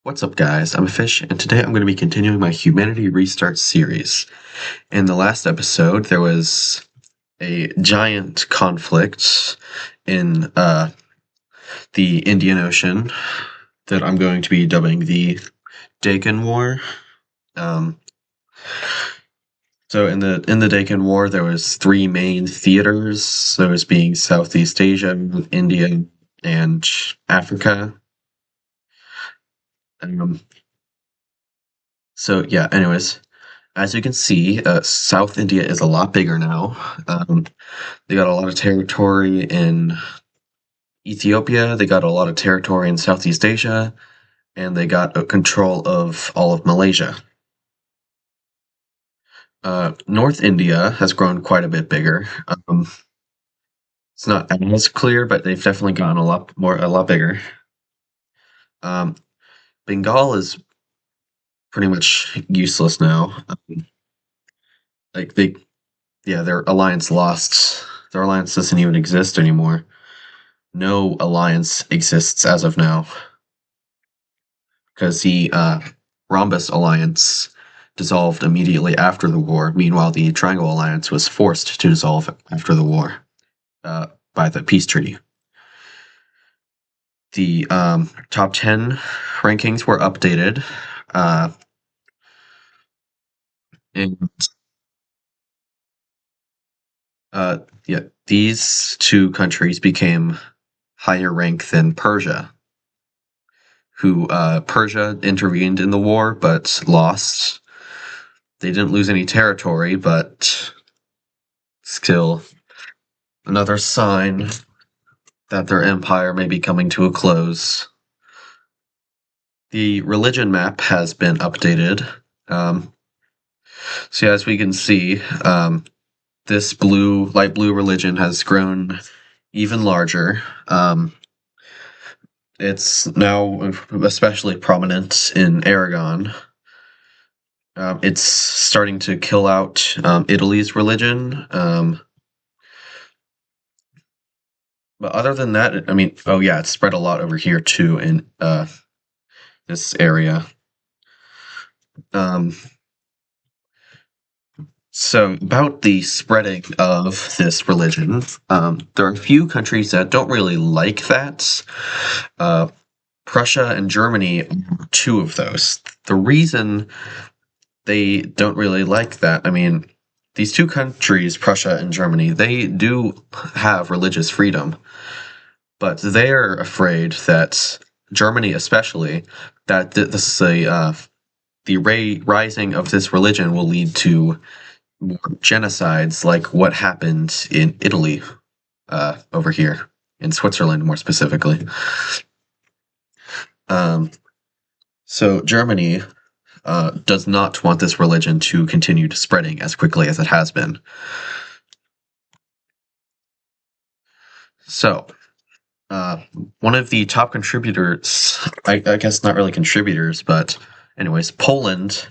What's up, guys? I'm Fish, and today I'm going to be continuing my Humanity Restart series. In the last episode, there was a giant conflict in the Indian Ocean that I'm going to be dubbing the Deccan War. Um, so in the Deccan War, there was three main theaters. Those being Southeast Asia, India, and Africa. Um, so yeah. Anyways. As you can see, South India is a lot bigger now. They got a lot of territory in Ethiopia, they got a lot of territory in Southeast Asia, and they got a control of all of Malaysia. North India has grown quite a bit bigger. It's not as clear, but they've definitely gotten a lot bigger. Um, Bengal is pretty much useless now. Like their alliance lost. Their alliance doesn't even exist anymore. No alliance exists as of now because the Rhombus alliance dissolved immediately after the war. Meanwhile, the Triangle alliance was forced to dissolve after the war by the peace treaty. The top 10 rankings were updated, and yeah, these two countries became higher rank than Persia. Persia intervened in the war but lost. They didn't lose any territory, but still another sign that their empire may be coming to a close. The religion map has been updated. So as we can see, this light blue religion has grown even larger. It's now especially prominent in Aragon. It's starting to kill out Italy's religion. But other than that, I mean, oh yeah, it's spread a lot over here too in this area. So about the spreading of this religion, there are a few countries that don't really like that. Prussia and Germany are two of those. The reason they don't really like that, I mean, these two countries, Prussia and Germany, they do have religious freedom, but they're afraid that Germany, especially, that the rising of this religion will lead to more genocides, like what happened in Italy, over here in Switzerland, more specifically. So Germany does not want this religion to continue spreading as quickly as it has been. So, one of the top contributors, I guess not really contributors, but anyways, Poland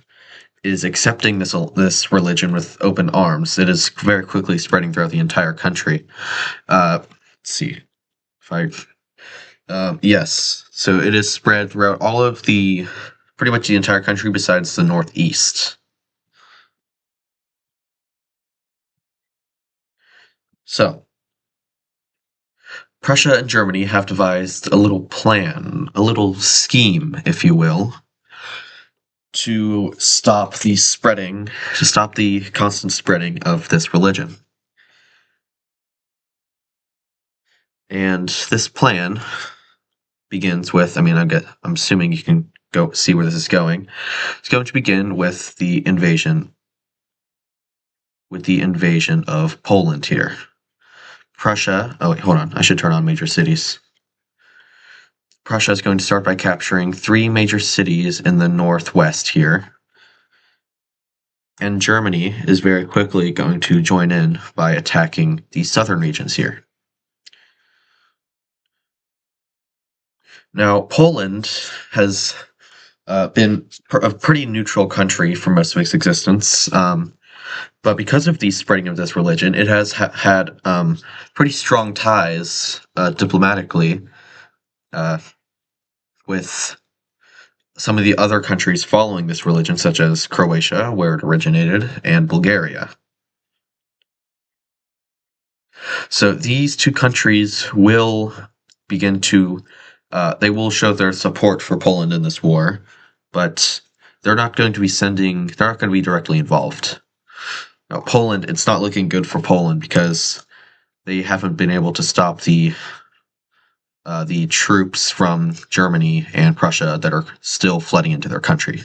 is accepting this religion with open arms. It is very quickly spreading throughout the entire country. Let's see if yes, so it is spread throughout pretty much the entire country besides the northeast. So, Prussia and Germany have devised a little plan, a little scheme, if you will, to stop the constant spreading of this religion. And this plan begins with, I mean, I'm assuming you can go see where this is going. It's going to begin with the invasion of Poland here. Prussia, oh wait, hold on, I should turn on major cities. Prussia is going to start by capturing 3 major cities in the northwest here. And Germany is very quickly going to join in by attacking the southern regions here. Now, Poland has been a pretty neutral country for most of its existence, but because of the spreading of this religion, it has had pretty strong ties diplomatically with some of the other countries following this religion, such as Croatia, where it originated, and Bulgaria. So these two countries will begin to, they will show their support for Poland in this war, but they're not going to be they're not going to be directly involved. Now, Poland, it's not looking good for Poland because they haven't been able to stop the troops from Germany and Prussia that are still flooding into their country.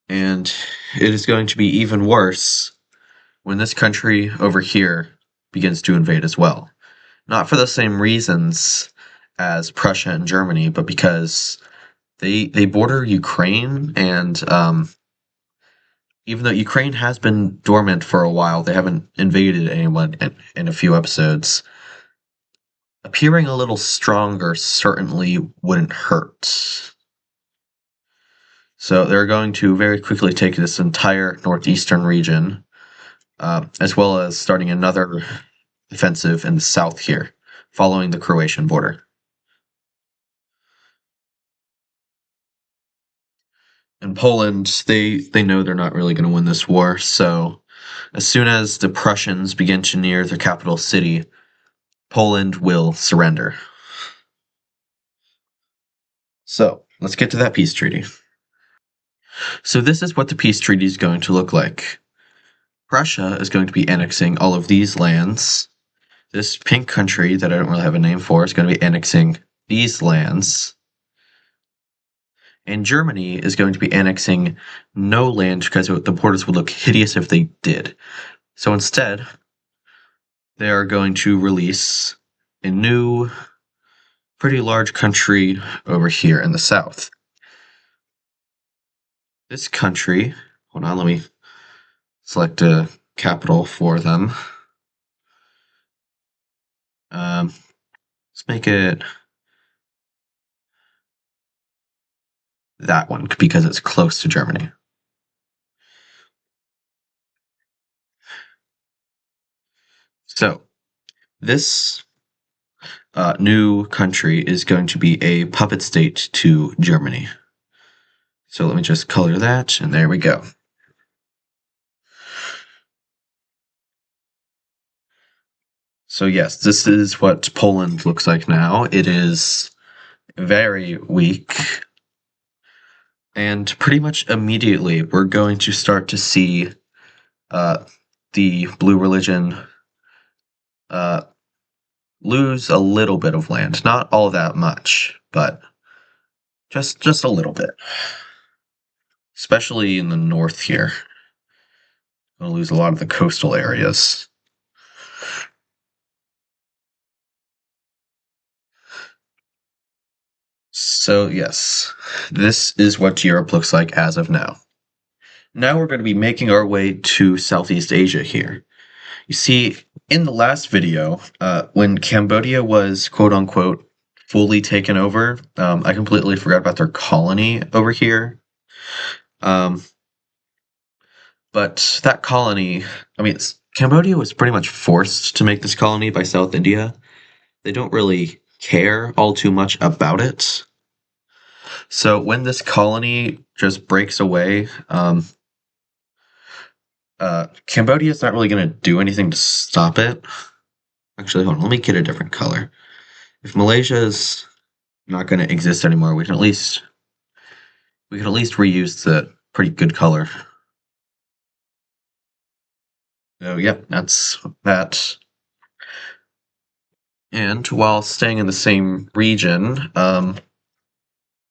And it is going to be even worse when this country over here begins to invade as well. Not for the same reasons as Prussia and Germany, but because they border Ukraine, and even though Ukraine has been dormant for a while, they haven't invaded anyone in a few episodes. Appearing a little stronger certainly wouldn't hurt. So they're going to very quickly take this entire northeastern region, as well as starting another offensive in the south here, following the Croatian border. And Poland, they know they're not really going to win this war, so as soon as the Prussians begin to near their capital city, Poland will surrender. So let's get to that peace treaty. So this is what the peace treaty is going to look like. Prussia is going to be annexing all of these lands. This pink country that I don't really have a name for is going to be annexing these lands. And Germany is going to be annexing no land because the borders would look hideous if they did. So instead, they are going to release a new, pretty large country over here in the south. This country, hold on, let me select a capital for them. Let's make it that one because it's close to Germany. So this new country is going to be a puppet state to Germany. So let me just color that, and there we go. So yes, this is what Poland looks like now. It is very weak. And pretty much immediately, we're going to start to see the blue religion lose a little bit of land. Not all that much, but just a little bit. Especially in the north here. We'll lose a lot of the coastal areas. So yes, this is what Europe looks like as of now. Now we're going to be making our way to Southeast Asia here. You see, in the last video, when Cambodia was quote-unquote fully taken over, I completely forgot about their colony over here. But that colony, I mean, Cambodia was pretty much forced to make this colony by South India. They don't really care all too much about it. So when this colony just breaks away, Cambodia is not really going to do anything to stop it. Actually, hold on, let me get a different color. If Malaysia is not going to exist anymore, we can at least reuse the pretty good color. So yep, that's that. And while staying in the same region,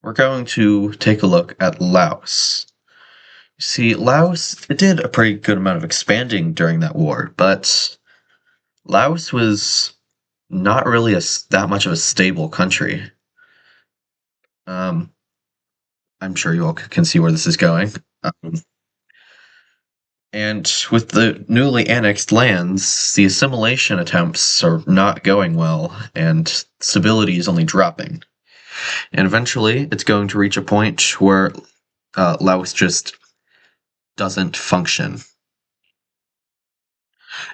we're going to take a look at Laos. You see, Laos, it did a pretty good amount of expanding during that war, but Laos was not really that much of a stable country. I'm sure you all can see where this is going. And with the newly annexed lands, the assimilation attempts are not going well, and stability is only dropping. And eventually, it's going to reach a point where Laos just doesn't function.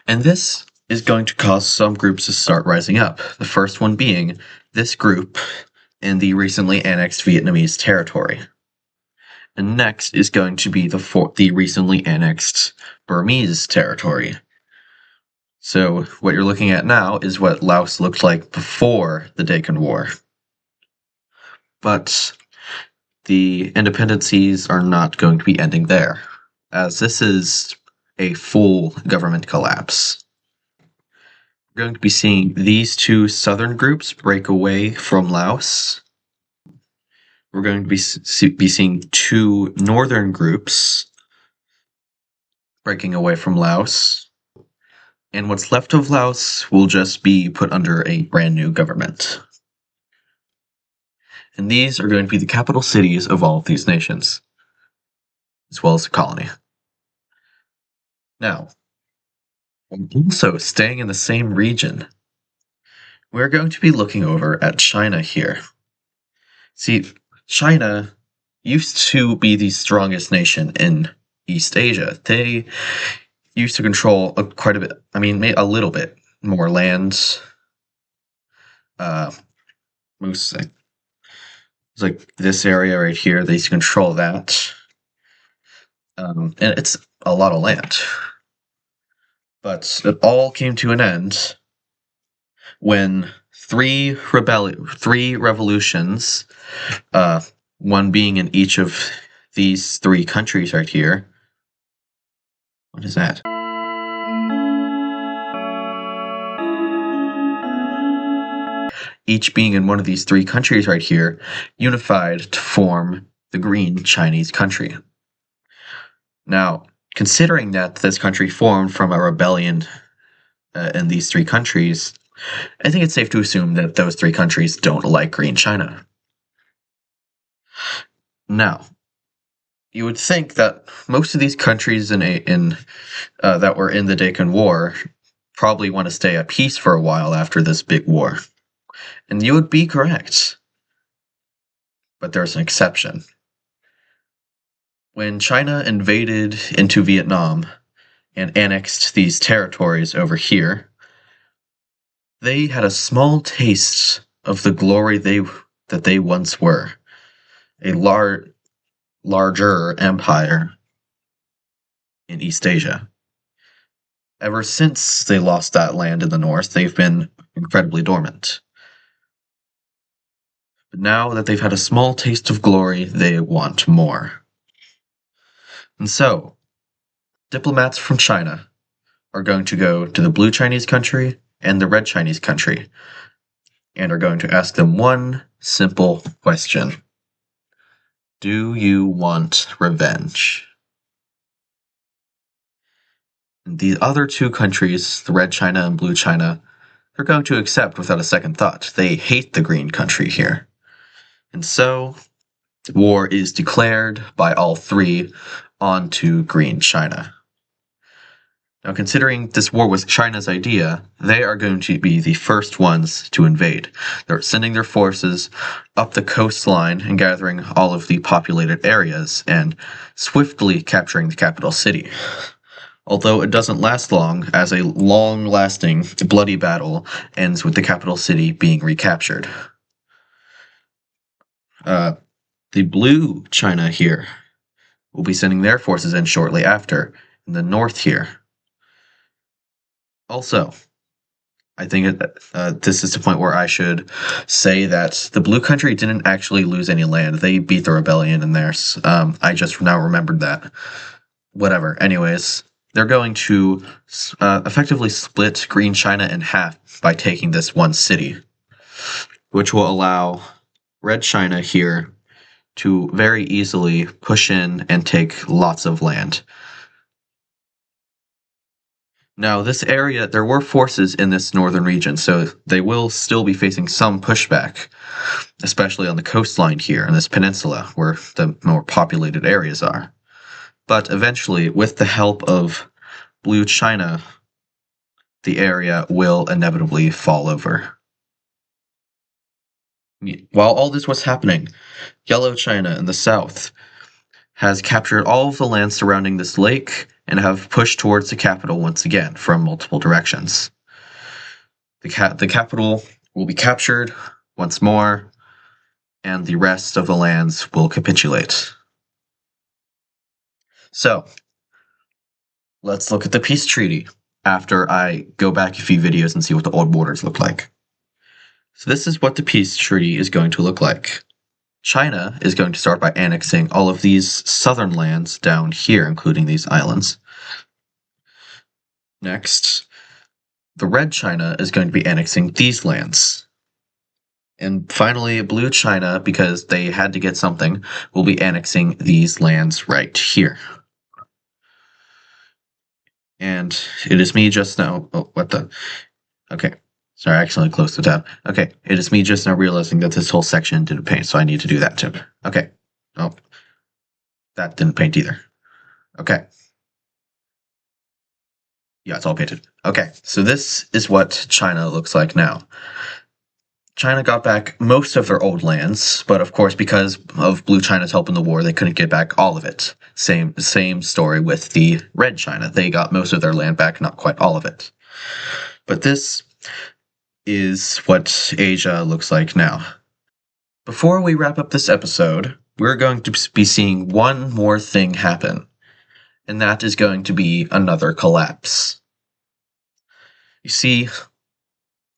And this is going to cause some groups to start rising up. The first one being this group in the recently annexed Vietnamese territory. And next is going to be the recently annexed Burmese territory. So what you're looking at now is what Laos looked like before the Deccan War. But the independencies are not going to be ending there, as this is a full government collapse. We're going to be seeing these two southern groups break away from Laos. We're going to be seeing two northern groups breaking away from Laos. And what's left of Laos will just be put under a brand new government. And these are going to be the capital cities of all of these nations, as well as the colony. Now, also staying in the same region, we're going to be looking over at China here. See, China used to be the strongest nation in East Asia. They used to control quite a bit, a little bit more lands. It's like this area right here, they used to control that. And it's a lot of land. But it all came to an end when three revolutions, one being in each of these three countries right here. What is that? Each being in one of these three countries right here, unified to form the Green Chinese country. Now, considering that this country formed from a rebellion in these three countries, I think it's safe to assume that those three countries don't like Green China. Now, you would think that most of these countries that were in the Deccan War probably want to stay at peace for a while after this big war. And you would be correct. But there's an exception. When China invaded into Vietnam and annexed these territories over here, they had a small taste of the glory that they once were. A larger empire in East Asia. Ever since they lost that land in the north, they've been incredibly dormant. But now that they've had a small taste of glory, they want more. And so, diplomats from China are going to go to the Blue Chinese country and the Red Chinese country, and are going to ask them one simple question. Do you want revenge? And the other two countries, the Red China and Blue China, they're going to accept without a second thought. They hate the Green country here. And so, war is declared by all three onto Green China. Now, considering this war was China's idea, they are going to be the first ones to invade. They're sending their forces up the coastline and gathering all of the populated areas and swiftly capturing the capital city. Although it doesn't last long, as a long-lasting, bloody battle ends with the capital city being recaptured. The Blue China here will be sending their forces in shortly after, in the north here. Also, I think this is the point where I should say that the Blue Country didn't actually lose any land. They beat the rebellion in theirs. I just now remembered that. Whatever. Anyways, they're going to effectively split Green China in half by taking this one city, which will allow Red China here to very easily push in and take lots of land. Now, this area, there were forces in this northern region, so they will still be facing some pushback, especially on the coastline here in this peninsula, where the more populated areas are. But eventually, with the help of Blue China, the area will inevitably fall over. While all this was happening, Yellow China in the south has captured all of the land surrounding this lake and have pushed towards the capital once again from multiple directions. The capital will be captured once more, and the rest of the lands will capitulate. So, let's look at the peace treaty after I go back a few videos and see what the old borders look like. So this is what the peace treaty is going to look like. China is going to start by annexing all of these southern lands down here, including these islands. Next, the red China is going to be annexing these lands. And finally, blue China, because they had to get something, will be annexing these lands right here. And it is me just now. Oh, what the? Okay. Sorry, I accidentally closed the tab. Okay, it is me just now realizing that this whole section didn't paint, so I need to do that too. Okay. Oh. That didn't paint either. Okay. Yeah, it's all painted. Okay, so this is what China looks like now. China got back most of their old lands, but of course, because of Blue China's help in the war, they couldn't get back all of it. Same story with the Red China. They got most of their land back, not quite all of it. But this is what Asia looks like now. Before we wrap up this episode, we're going to be seeing one more thing happen, and that is going to be another collapse. You see,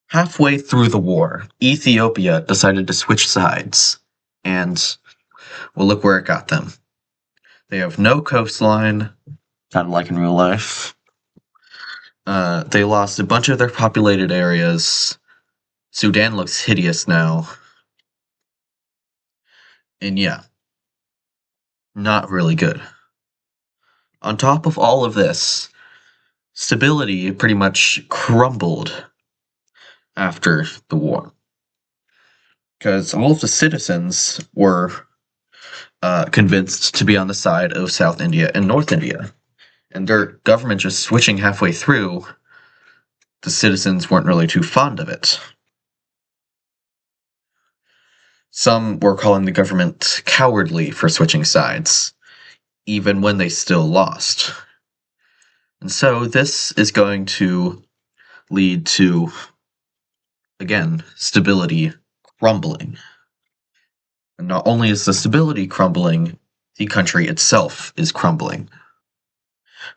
halfway through the war, Ethiopia decided to switch sides, and, well, look where it got them. They have no coastline, kind of like in real life. They lost a bunch of their populated areas. Sudan looks hideous now. And yeah, not really good. On top of all of this, stability pretty much crumbled after the war. Because all of the citizens were convinced to be on the side of South India and North India. And their government just switching halfway through, the citizens weren't really too fond of it. Some were calling the government cowardly for switching sides, even when they still lost. And so this is going to lead to, again, stability crumbling. And not only is the stability crumbling, the country itself is crumbling.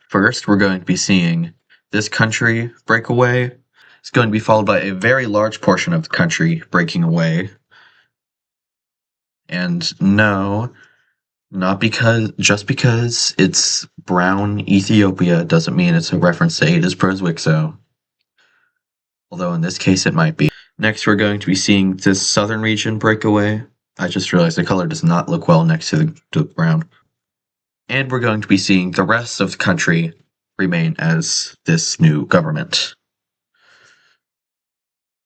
First, we're going to be seeing this country break away. It's going to be followed by a very large portion of the country breaking away. And no, not just because it's brown Ethiopia doesn't mean it's a reference to AdizzPro's Wixo. Although in this case it might be. Next, we're going to be seeing this southern region break away. I just realized the color does not look well next to the brown. And we're going to be seeing the rest of the country remain as this new government.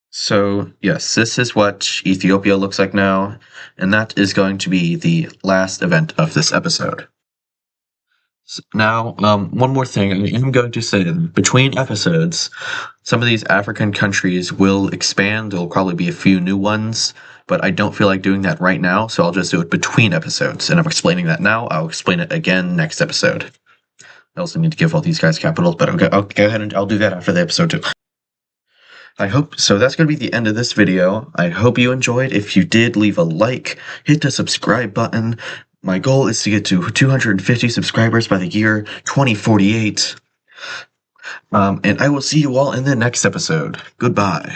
So, yes, this is what Ethiopia looks like now, and that is going to be the last event of this episode. So now, one more thing, I am going to say that between episodes, some of these African countries will expand. There will probably be a few new ones, but I don't feel like doing that right now, so I'll just do it between episodes. And I'm explaining that now. I'll explain it again next episode. I also need to give all these guys capitals, but okay, I'll go ahead and I'll do that after the episode too. So that's going to be the end of this video. I hope you enjoyed. If you did, leave a like, hit the subscribe button. My goal is to get to 250 subscribers by the year 2048. And I will see you all in the next episode. Goodbye.